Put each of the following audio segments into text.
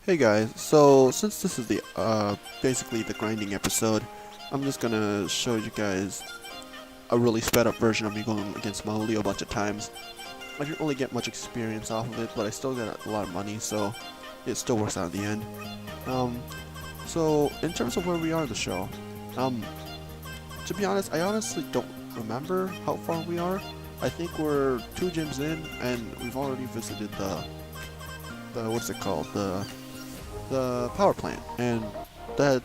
Hey guys, so since this is the basically the grinding episode, I'm just gonna show you guys a really sped up version of me going against Mawuli a bunch of times. I didn't really get much experience off of it, but I still got a lot of money, so it still works out in the end. So in terms of where we are in the show, to be honest, I honestly don't remember how far we are. I think we're 2 gyms in, and we've already visited the what's it called, the power plant, and that,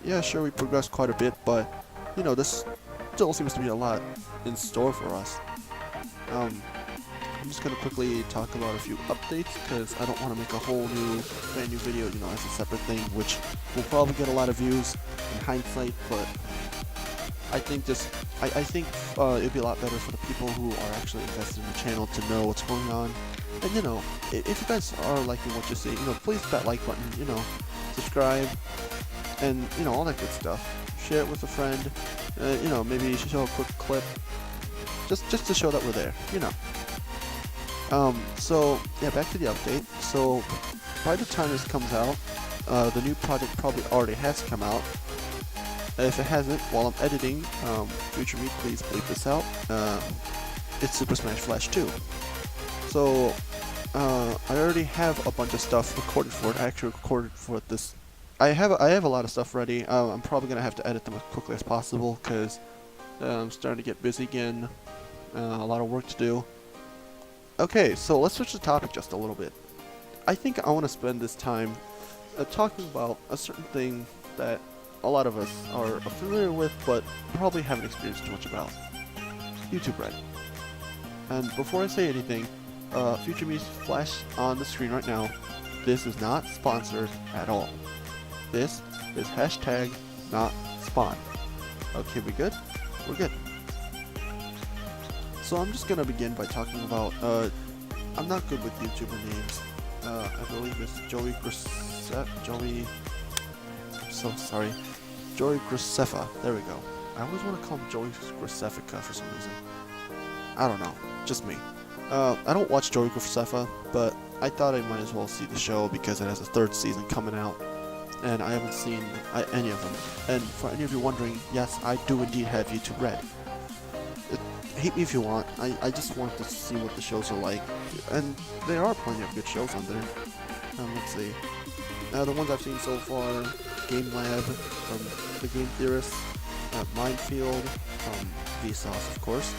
yeah, sure, we progressed quite a bit, but you know, this still seems to be a lot in store for us. I'm just gonna quickly talk about a few updates because I don't want to make a whole brand new video, you know, as a separate thing, which will probably get a lot of views in hindsight, but I think I think it'd be a lot better for the people who are actually invested in the channel to know what's going on. And you know, if you guys are liking what you see, you know, please hit that like button, you know, subscribe, and you know, all that good stuff. Share it with a friend, you know, maybe show a quick clip, just to show that we're there, you know. So yeah, back to the update. So by the time this comes out, the new project probably already has come out. If it hasn't, while I'm editing, future me, please bleep this out. It's Super Smash Flash 2. So I already have a bunch of stuff recorded for it. I actually recorded for this. I have a lot of stuff ready. I'm probably gonna have to edit them as quickly as possible because I'm starting to get busy again. A lot of work to do. Okay, so let's switch the topic just a little bit. I think I want to spend this time talking about a certain thing that a lot of us are familiar with, but probably haven't experienced too much about. YouTube Red. And before I say anything, Future Me's flash on the screen right now. This is not sponsored at all. This is hashtag not spawn. Okay, we good? We're good. So I'm just gonna begin by talking about, I'm not good with YouTuber names. I believe it's Joey I'm so sorry. Joey Graceffa. There we go. I always want to call him Joey Graceffica for some reason. I don't know. Just me. I don't watch Joey Graceffa, but I thought I might as well see the show because it has a 3rd season coming out, and I haven't seen any of them. And for any of you wondering, yes, I do indeed have YouTube Red. Hate me if you want. I just want to see what the shows are like, and there are plenty of good shows on there. Let's see. The ones I've seen so far: Game Lab from The Game Theorist, Minefield from Vsauce, of course,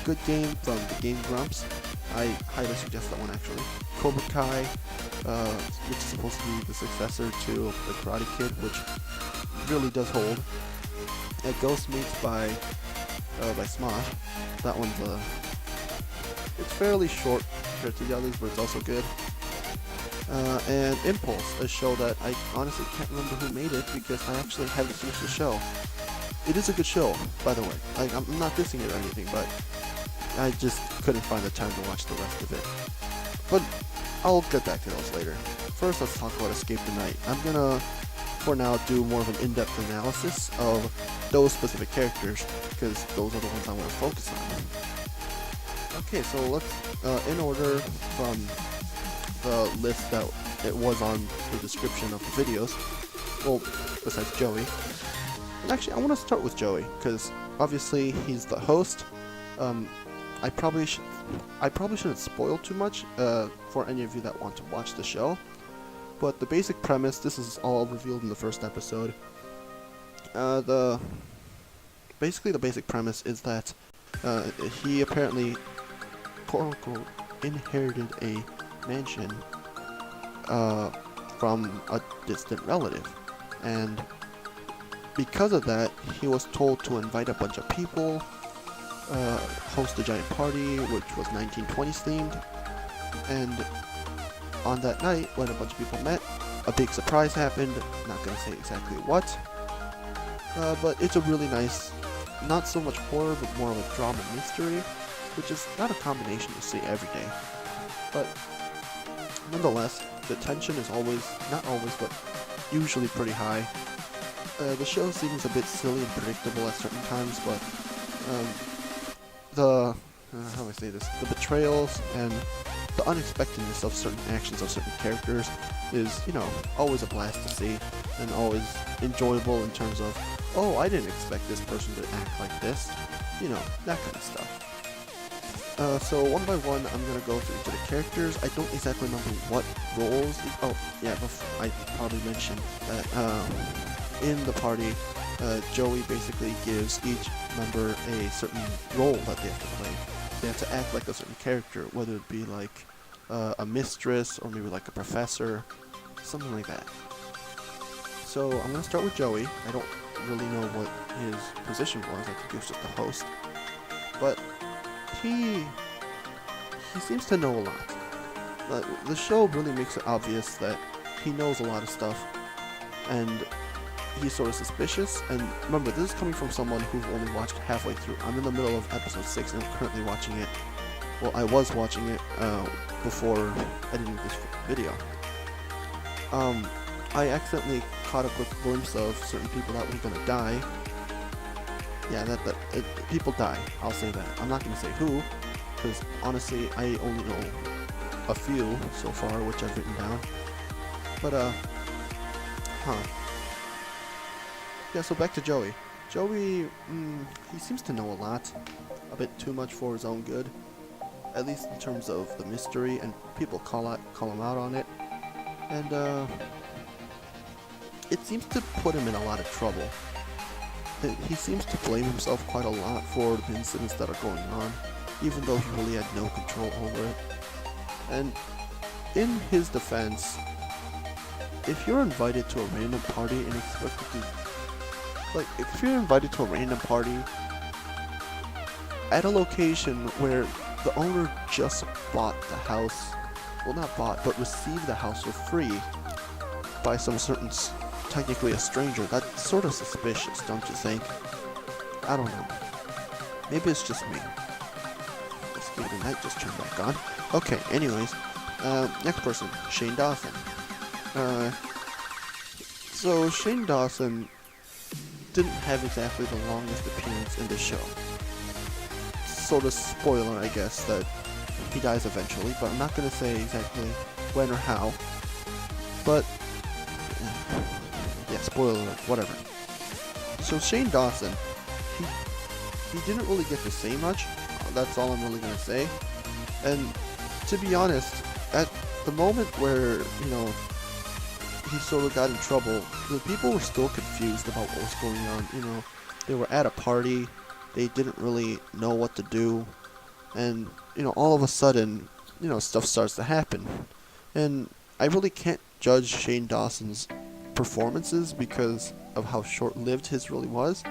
Good Game from The Game Grumps. I highly suggest that one actually. Cobra Kai, which is supposed to be the successor to The Karate Kid, which really does hold. Ghost Mates by Smosh. That one's it's fairly short compared to the others, but it's also good. And Impulse, a show that I honestly can't remember who made it because I actually haven't finished the show. It is a good show, by the way. I'm not dissing it or anything, but I just couldn't find the time to watch the rest of it. But I'll get back to those later. First, let's talk about Escape the Night. I'm gonna, for now, do more of an in-depth analysis of those specific characters because those are the ones I want to focus on. Okay, so let's, in order from the list that it was on the description of the videos, well, besides Joey. And actually, I want to start with Joey because obviously he's the host. I probably shouldn't spoil too much for any of you that want to watch the show. But the basic premise, this is all revealed in the first episode. Basically the basic premise is that he apparently, quote unquote, inherited a mansion from a distant relative, and because of that, he was told to invite a bunch of people, host a giant party which was 1920s themed, and on that night when a bunch of people met, a big surprise happened. Not gonna say exactly what, but it's a really nice, not so much horror but more of a drama mystery, which is not a combination you see every day. But nonetheless, the tension is not always, but usually pretty high. The show seems a bit silly and predictable at certain times, but how do I say this? The betrayals and the unexpectedness of certain actions of certain characters is, always a blast to see, and always enjoyable in terms of, oh, I didn't expect this person to act like this, that kind of stuff. So one by one, I'm gonna go through each of the characters. I don't exactly remember what roles. Oh, yeah, I probably mentioned that in the party, Joey basically gives each member a certain role that they have to play. They have to act like a certain character, whether it be like a mistress or maybe like a professor, something like that. So I'm gonna start with Joey. I don't really know what his position was. I think he was just a host, but he seems to know a lot. The show really makes it obvious that he knows a lot of stuff, and he's sort of suspicious. And remember, this is coming from someone who's only watched halfway through. I'm in the middle of episode 6 and I'm currently watching it. Well, I was watching it before editing this video. I accidentally caught a quick glimpse of certain people that were gonna die. Yeah, people die. I'll say that. I'm not gonna say who, because honestly, I only know a few so far, which I've written down. But yeah. So back to Joey. Joey, he seems to know a lot, a bit too much for his own good, at least in terms of the mystery, and people call him out on it, and it seems to put him in a lot of trouble. He seems to blame himself quite a lot for the incidents that are going on, even though he really had no control over it. And in his defense, if you're invited to a random party and expected to, if you're invited to a random party at a location where the owner just bought the house, well, not bought, but received the house for free by some certain, technically a stranger, that's sort of suspicious, don't you think? I don't know. Maybe it's just me. Maybe the night just turned back on. Okay, anyways. Next person, Shane Dawson. So Shane Dawson didn't have exactly the longest appearance in the show. Sort of spoiler, I guess, that he dies eventually, but I'm not going to say exactly when or how. But yeah, spoiler alert, whatever. So Shane Dawson, he didn't really get to say much. That's all I'm really gonna say. And to be honest, at the moment where he sort of got in trouble, the people were still confused about what was going on. They were at a party, they didn't really know what to do, and all of a sudden, stuff starts to happen. And I really can't judge Shane Dawson's performances because of how short-lived his really was,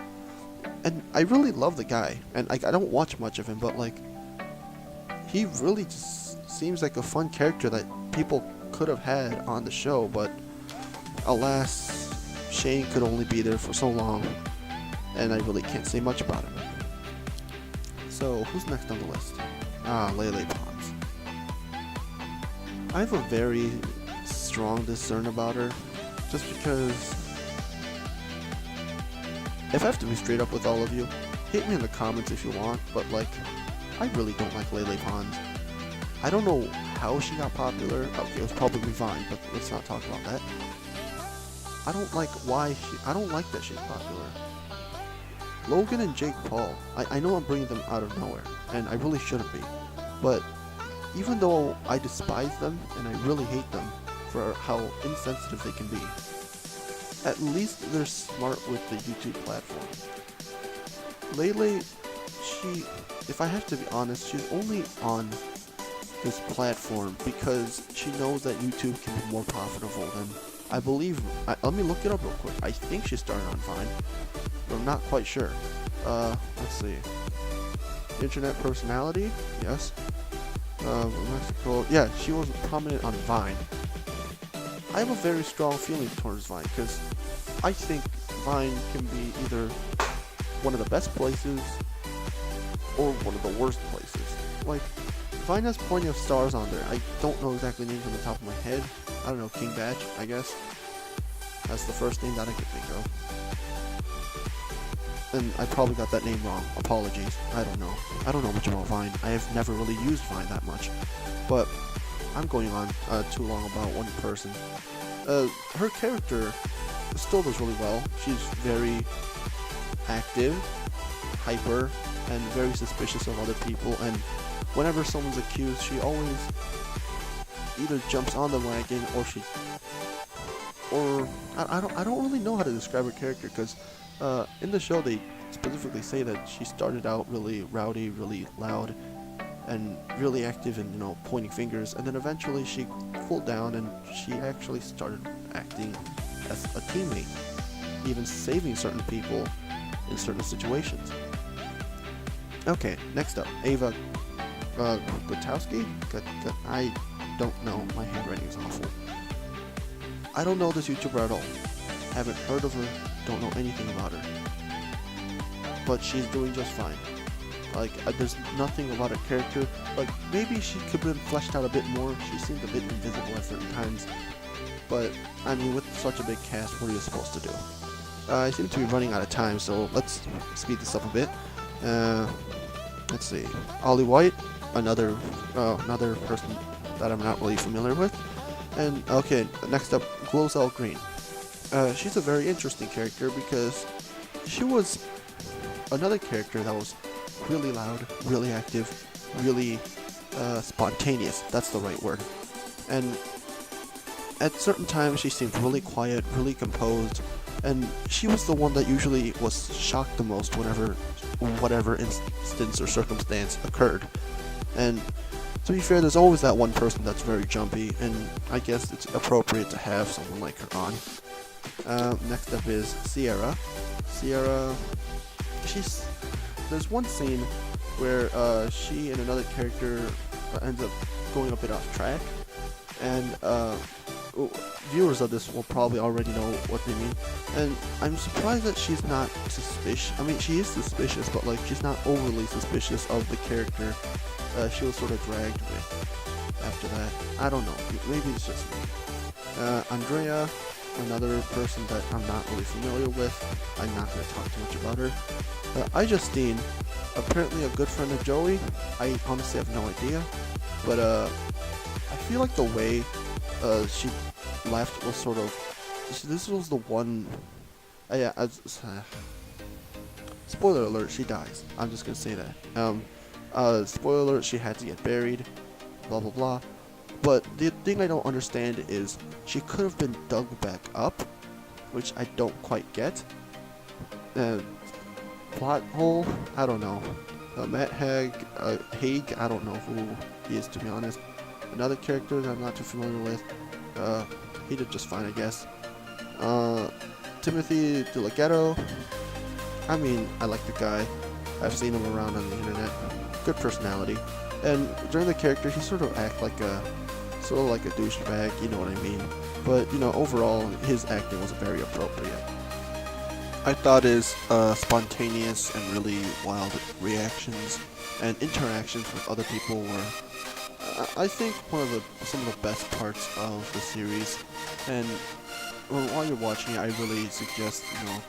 and I really love the guy, and I don't watch much of him, but he really just seems like a fun character that people could have had on the show, but alas, Shane could only be there for so long, and I really can't say much about him. So who's next on the list? Lele Pons. I have a very strong discern about her, just because, if I have to be straight up with all of you, hit me in the comments if you want, but I really don't like Lele Pons. I don't know how she got popular. Okay, it was probably Vine, but let's not talk about that. I don't like that she's popular. Logan and Jake Paul, I know I'm bringing them out of nowhere, and I really shouldn't be, but even though I despise them and I really hate them for how insensitive they can be, at least they're smart with the YouTube platform. Lele, if I have to be honest, she's only on this platform because she knows that YouTube can be more profitable than, I believe, let me look it up real quick. I think she started on Vine, but I'm not quite sure. Let's see. Internet personality? Yes. Mexico. Yeah, she was prominent on Vine. I have a very strong feeling towards Vine because I think Vine can be either one of the best places or one of the worst places. Vine has plenty of stars on there. I don't know exactly names on the top of my head. I don't know, King Batch, I guess. That's the first name that I could think of. And I probably got that name wrong. Apologies. I don't know. I don't know much about Vine. I have never really used Vine that much. But I'm going on too long about one person. Her character still does really well. She's very active, hyper, and very suspicious of other people, and whenever someone's accused, she always either jumps on the wagon or I don't really know how to describe her character, because in the show they specifically say that she started out really rowdy, really loud, and really active and, you know, pointing fingers, and then eventually she cooled down and she actually started acting as a teammate, even saving certain people in certain situations. Okay, next up, Ava Gutowski? I don't know, my handwriting is awful. I don't know this YouTuber at all. Haven't heard of her, don't know anything about her. But she's doing just fine. Like, there's nothing about her character. Like, maybe she could have been fleshed out a bit more. She seemed a bit invisible at certain times. But, I mean, with such a big cast, what are you supposed to do? I seem to be running out of time, so let's speed this up a bit. Let's see. Ollie White, another person that I'm not really familiar with. And, okay, next up, Glozell Green. She's a very interesting character because she was another character that was really loud, really active, really spontaneous. That's the right word. And at certain times she seemed really quiet, really composed, and she was the one that usually was shocked the most whenever whatever instance or circumstance occurred. And to be fair, there's always that one person that's very jumpy, and I guess it's appropriate to have someone like her on. Next up is Sierra. Sierra, there's one scene where she and another character ends up going a bit off track, and viewers of this will probably already know what they mean, and I'm surprised that she's not suspicious. I mean, she is suspicious, but like, she's not overly suspicious of the character she was sort of dragged with after that. I don't know, maybe it's just me. Andrea, another person that I'm not really familiar with. I'm not going to talk too much about her. Justine, apparently a good friend of Joey. I honestly have no idea, but I feel like the way she left was sort of, this was the one, yeah, spoiler alert, she dies. I'm just going to say that. Spoiler alert, she had to get buried, blah blah blah. But the thing I don't understand is she could have been dug back up, which I don't quite get. Plot hole? I don't know. Matt Haig, I don't know who he is, to be honest. Another character that I'm not too familiar with. He did just fine, I guess. Timothy DeLaGhetto. I mean, I like the guy. I've seen him around on the internet. Good personality. And during the character, he sort of acts like a douchebag, you know what I mean. But, you know, overall, his acting was very appropriate. I thought his spontaneous and really wild reactions and interactions with other people were, I think, some of the best parts of the series. And while you're watching it, I really suggest, you know,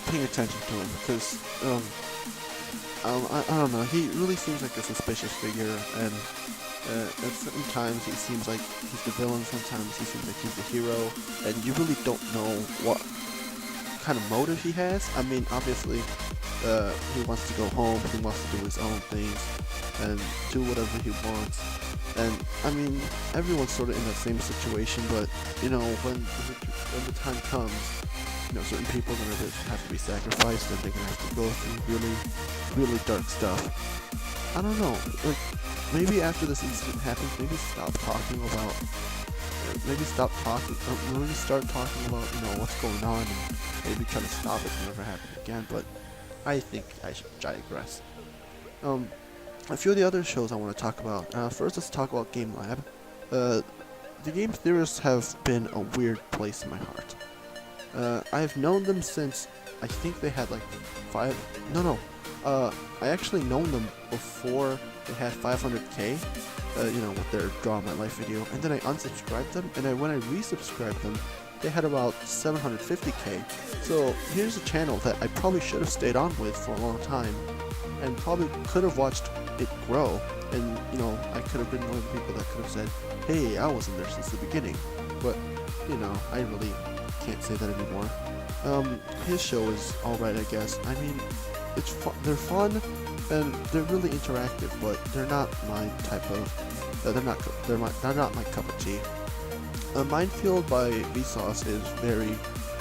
paying attention to him, because I don't know, he really seems like a suspicious figure, and at certain times he seems like he's the villain, sometimes he seems like he's the hero, and you really don't know what kind of motive he has. I mean, obviously, he wants to go home, he wants to do his own things, and do whatever he wants, and I mean, everyone's sort of in that same situation, but, you know, when the time comes, you know, certain people are going to have to be sacrificed, and they're going to have to go through really, really dark stuff. I don't know, like, maybe after this incident happens, maybe start talking about, start talking about, you know, what's going on, and maybe try to stop it from ever happening again, but I think I should digress. A few of the other shows I want to talk about. First, let's talk about Game Lab. The game theorists have been a weird place in my heart. I've known them since, I think they had like I actually known them before they had 500k, you know, with their Draw My Life video, and then I unsubscribed them, and when I resubscribed them, they had about 750k, so here's a channel that I probably should have stayed on with for a long time, and probably could have watched it grow. And, you know, I could have been one of the people that could have said, hey, I wasn't there since the beginning. But, you know, I really can't say that anymore. His show is alright, I guess. I mean, they're fun, and they're really interactive, but they're not my type of, they're not my cup of tea. Minefield by Vsauce is very,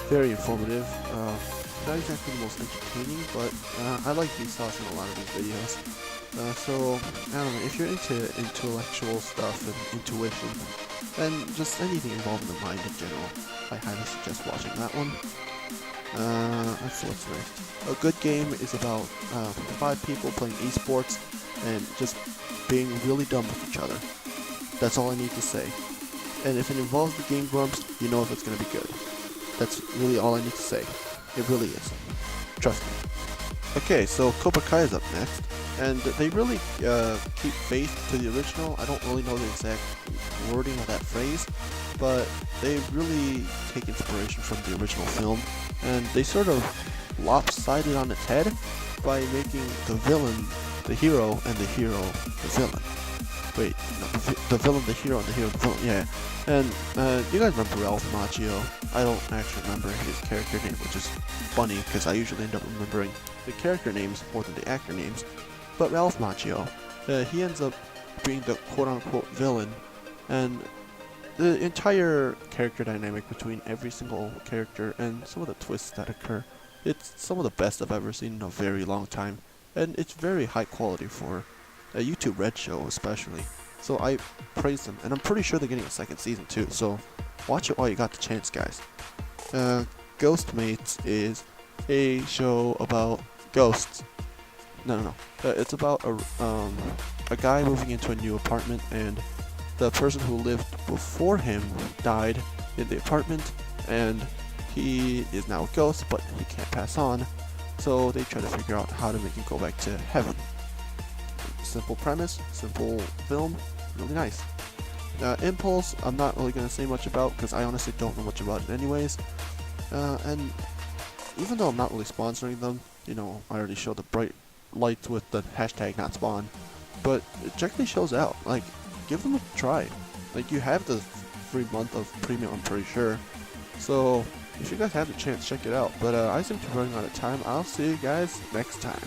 very informative. Not exactly the most entertaining, but I like Vsauce in a lot of his videos. So, I don't know, if you're into intellectual stuff and intuition, and just anything involving the mind in general, I highly suggest watching that one. Let's see what's next. A Good Game is about 5 people playing esports and just being really dumb with each other. That's all I need to say. And if it involves the Game Grumps, you know if it's going to be good. That's really all I need to say. It really is. Trust me. Okay, so Cobra Kai is up next, and they really keep faith to the original. I don't really know the exact wording of that phrase, but they really take inspiration from the original film, and they sort of lopsided on its head by making the villain the hero and the hero the villain. Wait, no, the villain the hero and the hero the villain, yeah. And you guys remember Ralph Macchio? I don't actually remember his character name, which is funny because I usually end up remembering the character names more than the actor names. But Ralph Macchio, he ends up being the quote-unquote villain, and the entire character dynamic between every single character and some of the twists that occur, it's some of the best I've ever seen in a very long time, and it's very high quality for a YouTube Red show especially. So I praise them, and I'm pretty sure they're getting a second season too, so watch it while you got the chance, guys. Ghostmates is a show about ghosts. No. It's about a guy moving into a new apartment, and the person who lived before him died in the apartment, and he is now a ghost, but he can't pass on, so they try to figure out how to make him go back to heaven. Simple premise, simple film, really nice. Impulse, I'm not really going to say much about because I honestly don't know much about it anyways. And even though I'm not really sponsoring them, you know, I already showed the bright lights with the hashtag not spawn, but check these shows out. Like, give them a try. Like, you have the free month of premium, I'm pretty sure. So, if you guys have the chance, check it out. But I seem to be running out of time. I'll see you guys next time.